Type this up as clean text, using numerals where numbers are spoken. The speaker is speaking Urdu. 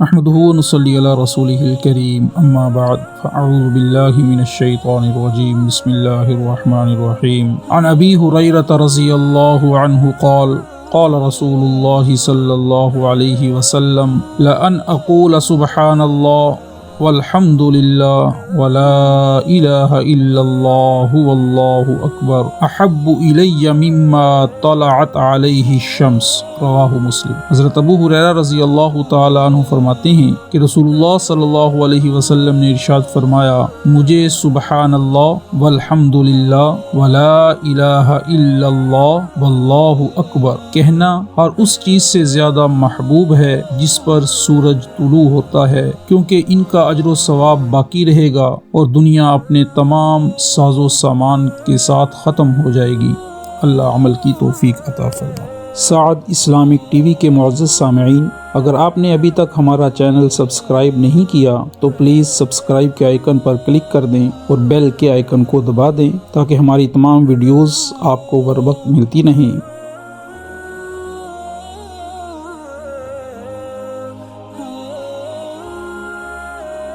نحمده ونصلي على رسوله الكريم أما بعد فأعوذ بالله من الشيطان الرجيم بسم الله الرحمن الرحيم عن أبي هريرة رضي الله عنه قال رسول الله صلى الله عليه وسلم لأن أقول سبحان الله والحمد لله ولا إله إلا الله والله أكبر أحب إلي مما طلعت عليه الشمس رواہ مسلم۔ حضرت ابو ہریرہ رضی اللہ تعالی عنہ فرماتے ہیں کہ رسول اللہ صلی اللہ علیہ وسلم نے ارشاد فرمایا، مجھے سبحان اللہ والحمد للہ ولا الہ الا اللہ واللہ اکبر کہنا اور اس چیز سے زیادہ محبوب ہے جس پر سورج طلوع ہوتا ہے، کیونکہ ان کا اجر و ثواب باقی رہے گا اور دنیا اپنے تمام ساز و سامان کے ساتھ ختم ہو جائے گی۔ اللہ عمل کی توفیق عطا فرمائے۔ سعد اسلامک ٹی وی کے معزز سامعین، اگر آپ نے ابھی تک ہمارا چینل سبسکرائب نہیں کیا تو پلیز سبسکرائب کے آئیکن پر کلک کر دیں اور بیل کے آئیکن کو دبا دیں تاکہ ہماری تمام ویڈیوز آپ کو بر وقت ملتی رہیں۔